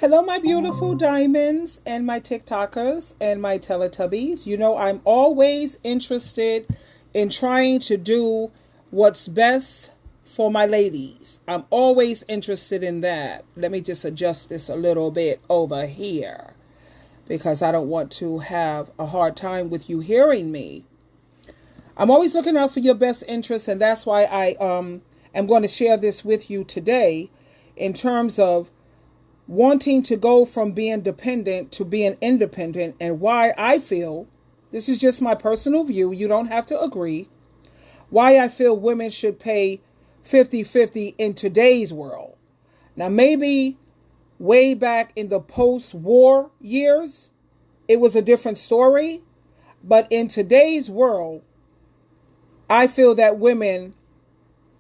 Hello, my beautiful diamonds and my TikTokers and my Teletubbies. You know, I'm always interested in trying to do what's best for my ladies. I'm always interested in that. Let me just adjust this a little bit over here because I don't want to have a hard time with you hearing me. I'm always looking out for your best interests, and that's why I am going to share this with you today in terms of wanting to go from being dependent to being independent, and why I feel, this is just my personal view, you don't have to agree, why I feel women should pay 50-50 in today's world. Now, maybe way back in the post-war years, it was a different story, but in today's world, I feel that women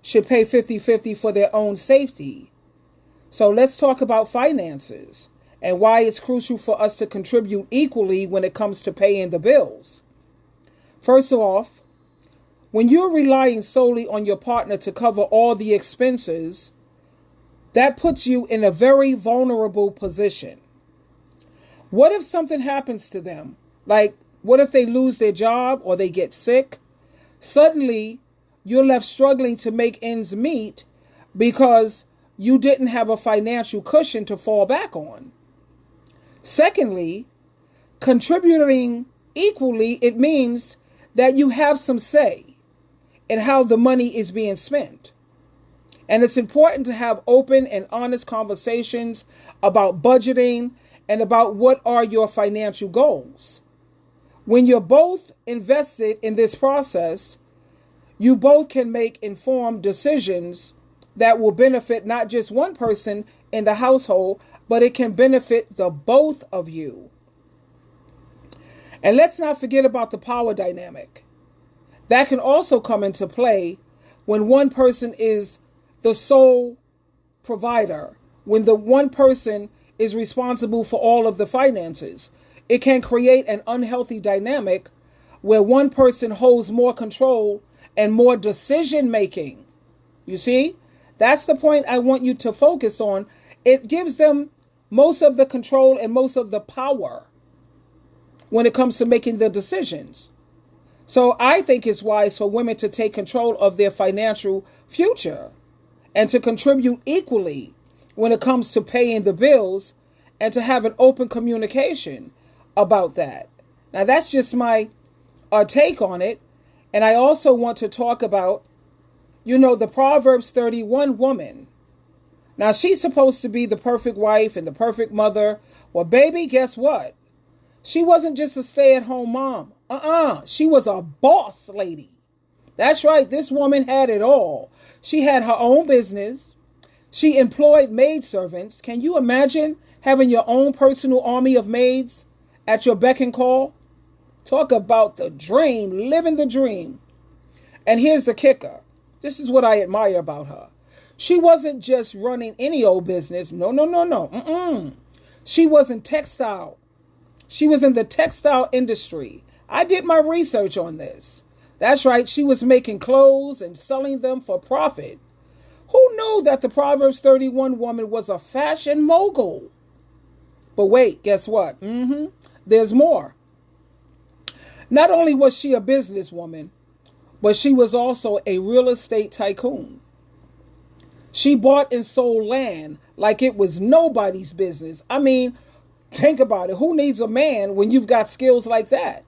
should pay 50-50 for their own safety. So let's talk about finances and why it's crucial for us to contribute equally when it comes to paying the bills. First off, when you're relying solely on your partner to cover all the expenses, that puts you in a very vulnerable position. What if something happens to them? Like, what if they lose their job or they get sick? Suddenly, you're left struggling to make ends meet because you didn't have a financial cushion to fall back on. Secondly, contributing equally, it means that you have some say in how the money is being spent. And it's important to have open and honest conversations about budgeting and about what are your financial goals. When you're both invested in this process, you both can make informed decisions that will benefit not just one person in the household, but it can benefit the both of you. And let's not forget about the power dynamic. That can also come into play when one person is the sole provider, when the one person is responsible for all of the finances. It can create an unhealthy dynamic where one person holds more control and more decision making. You see? That's the point I want you to focus on. It gives them most of the control and most of the power when it comes to making the decisions. So I think it's wise for women to take control of their financial future and to contribute equally when it comes to paying the bills and to have an open communication about that. Now, that's just my take on it. And I also want to talk about the Proverbs 31 woman. Now, she's supposed to be the perfect wife and the perfect mother. Well, baby, guess what? She wasn't just a stay-at-home mom. She was a boss lady. That's right. This woman had it all. She had her own business. She employed maidservants. Can you imagine having your own personal army of maids at your beck and call? Talk about the dream, living the dream. And here's the kicker. This is what I admire about her. She wasn't just running any old business. No. She was in textile. She was in the textile industry. I did my research on this. That's right. She was making clothes and selling them for profit. Who knew that the Proverbs 31 woman was a fashion mogul? But wait, guess what? There's more. Not only was she a businesswoman, but she was also a real estate tycoon. She bought and sold land like it was nobody's business. I mean, think about it. Who needs a man when you've got skills like that?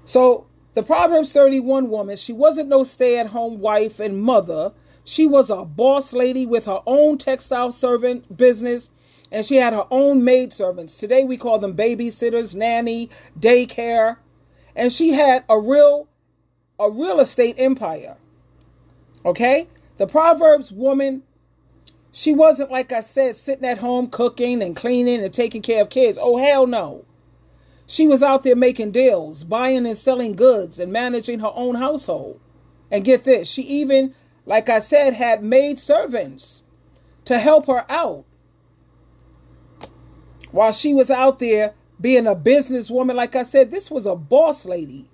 So the Proverbs 31 woman, she wasn't no stay-at-home wife and mother. She was a boss lady with her own textile servant business, and she had her own maidservants. Today we call them babysitters, nanny, daycare. And she had a real estate empire. Okay? The Proverbs woman, she wasn't, like I said, sitting at home cooking and cleaning and taking care of kids. Oh, hell no. She was out there making deals, buying and selling goods and managing her own household. And get this, she even, like I said, had maid servants to help her out while she was out there being a businesswoman. Like I said, this was a boss lady.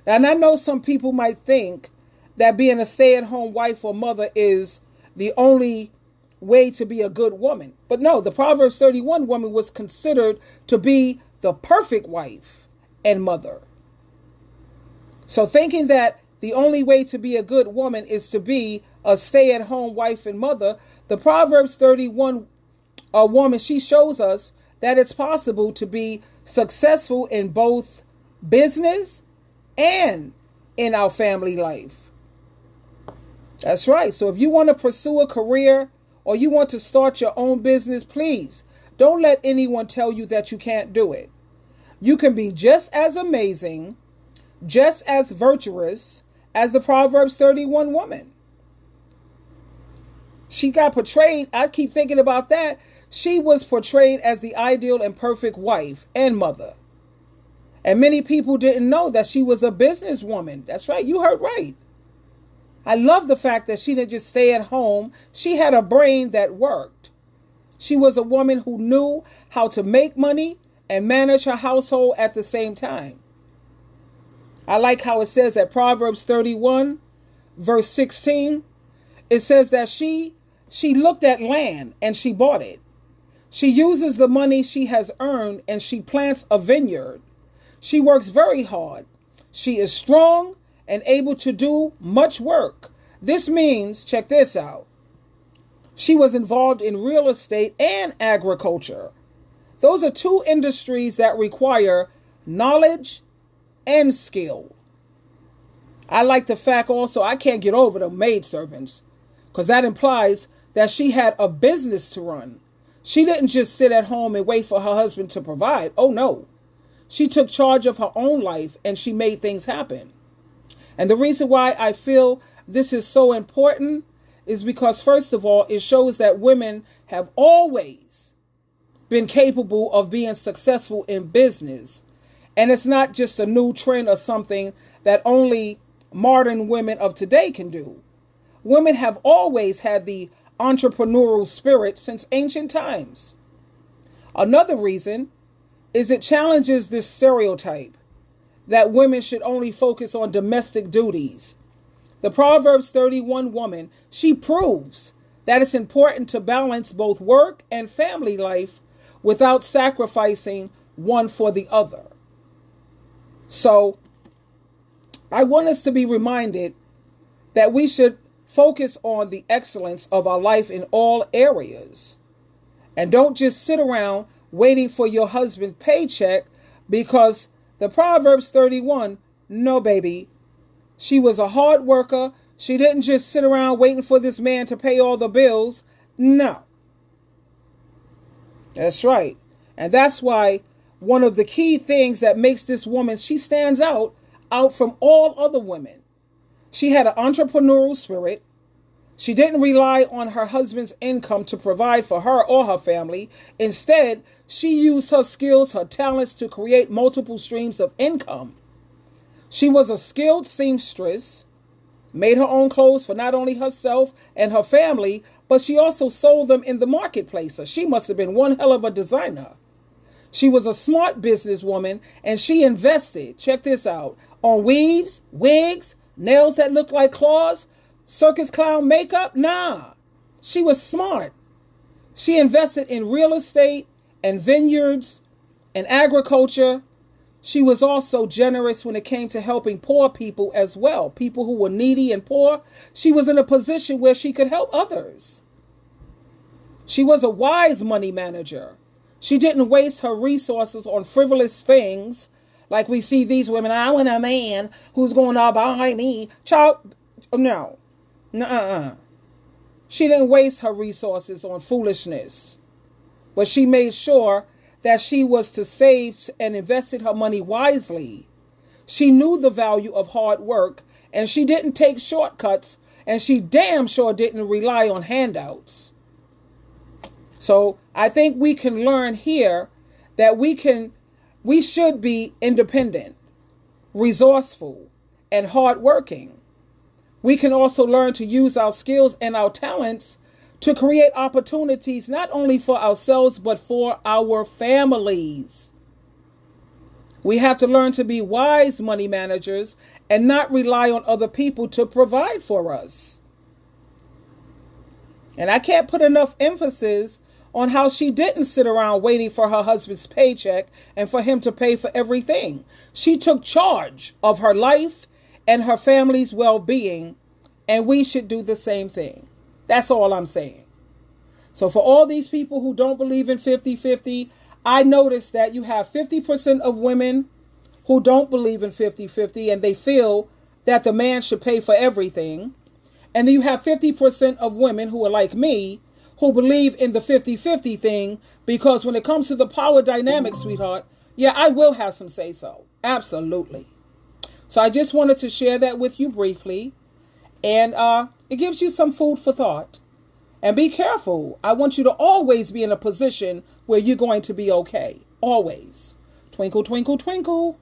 And I know some people might think that being a stay-at-home wife or mother is the only way to be a good woman. But no, the Proverbs 31 woman was considered to be the perfect wife and mother. So thinking that the only way to be a good woman is to be a stay-at-home wife and mother, the Proverbs 31 woman, she shows us that it's possible to be successful in both business and in our family life. That's right. So if you want to pursue a career or you want to start your own business, please don't let anyone tell you that you can't do it. You can be just as amazing, just as virtuous as the Proverbs 31 woman. She got portrayed, I keep thinking about that. She was portrayed as the ideal and perfect wife and mother. And many people didn't know that she was a businesswoman. That's right, you heard right. I love the fact that she didn't just stay at home. She had a brain that worked. She was a woman who knew how to make money and manage her household at the same time. I like how it says at Proverbs 31, verse 16, it says that she looked at land and she bought it. She uses the money she has earned and she plants a vineyard. She works very hard. She is strong and able to do much work. This means, check this out, she was involved in real estate and agriculture. Those are two industries that require knowledge and skill. I like the fact also, I can't get over the maidservants, because that implies that she had a business to run. She didn't just sit at home and wait for her husband to provide. Oh no. She took charge of her own life and she made things happen. And the reason why I feel this is so important is because, first of all, it shows that women have always been capable of being successful in business. And it's not just a new trend or something that only modern women of today can do. Women have always had the entrepreneurial spirit since ancient times. Another reason is it challenges this stereotype that women should only focus on domestic duties. The Proverbs 31 woman, she proves that it's important to balance both work and family life without sacrificing one for the other. So I want us to be reminded that we should focus on the excellence of our life in all areas. And don't just sit around waiting for your husband's paycheck, because the Proverbs 31, no baby, she was a hard worker. She didn't just sit around waiting for this man to pay all the bills. No. That's right. And that's why one of the key things that makes this woman, she stands out from all other women. She had an entrepreneurial spirit. She didn't rely on her husband's income to provide for her or her family. Instead, she used her skills, her talents to create multiple streams of income. She was a skilled seamstress, made her own clothes for not only herself and her family, but she also sold them in the marketplace. So she must have been one hell of a designer. She was a smart businesswoman, and she invested, check this out, on weaves, wigs, nails that look like claws, circus clown makeup. Nah, she was smart. She invested in real estate and vineyards and agriculture. She was also generous when it came to helping poor people as well, people who were needy and poor. She was in a position where she could help others. She was a wise money manager. She didn't waste her resources on frivolous things like we see these women. I want a man who's going to buy me. Child, no. Nuh-uh. She didn't waste her resources on foolishness, but she made sure that she was to save and invested her money wisely. She knew the value of hard work, and she didn't take shortcuts, and she damn sure didn't rely on handouts. So I think we can learn here that we should be independent, resourceful, and hardworking. We can also learn to use our skills and our talents to create opportunities not only for ourselves, but for our families. We have to learn to be wise money managers and not rely on other people to provide for us. And I can't put enough emphasis on how she didn't sit around waiting for her husband's paycheck and for him to pay for everything. She took charge of her life and her family's well-being, and we should do the same thing. That's all I'm saying. So for all these people who don't believe in 50-50, I noticed that you have 50% of women who don't believe in 50-50 and they feel that the man should pay for everything. And then you have 50% of women who are like me, who believe in the 50-50 thing, because when it comes to the power dynamic, sweetheart, yeah, I will have some say so. Absolutely. So I just wanted to share that with you briefly. And it gives you some food for thought. And be careful. I want you to always be in a position where you're going to be okay. Always. Twinkle, twinkle, twinkle.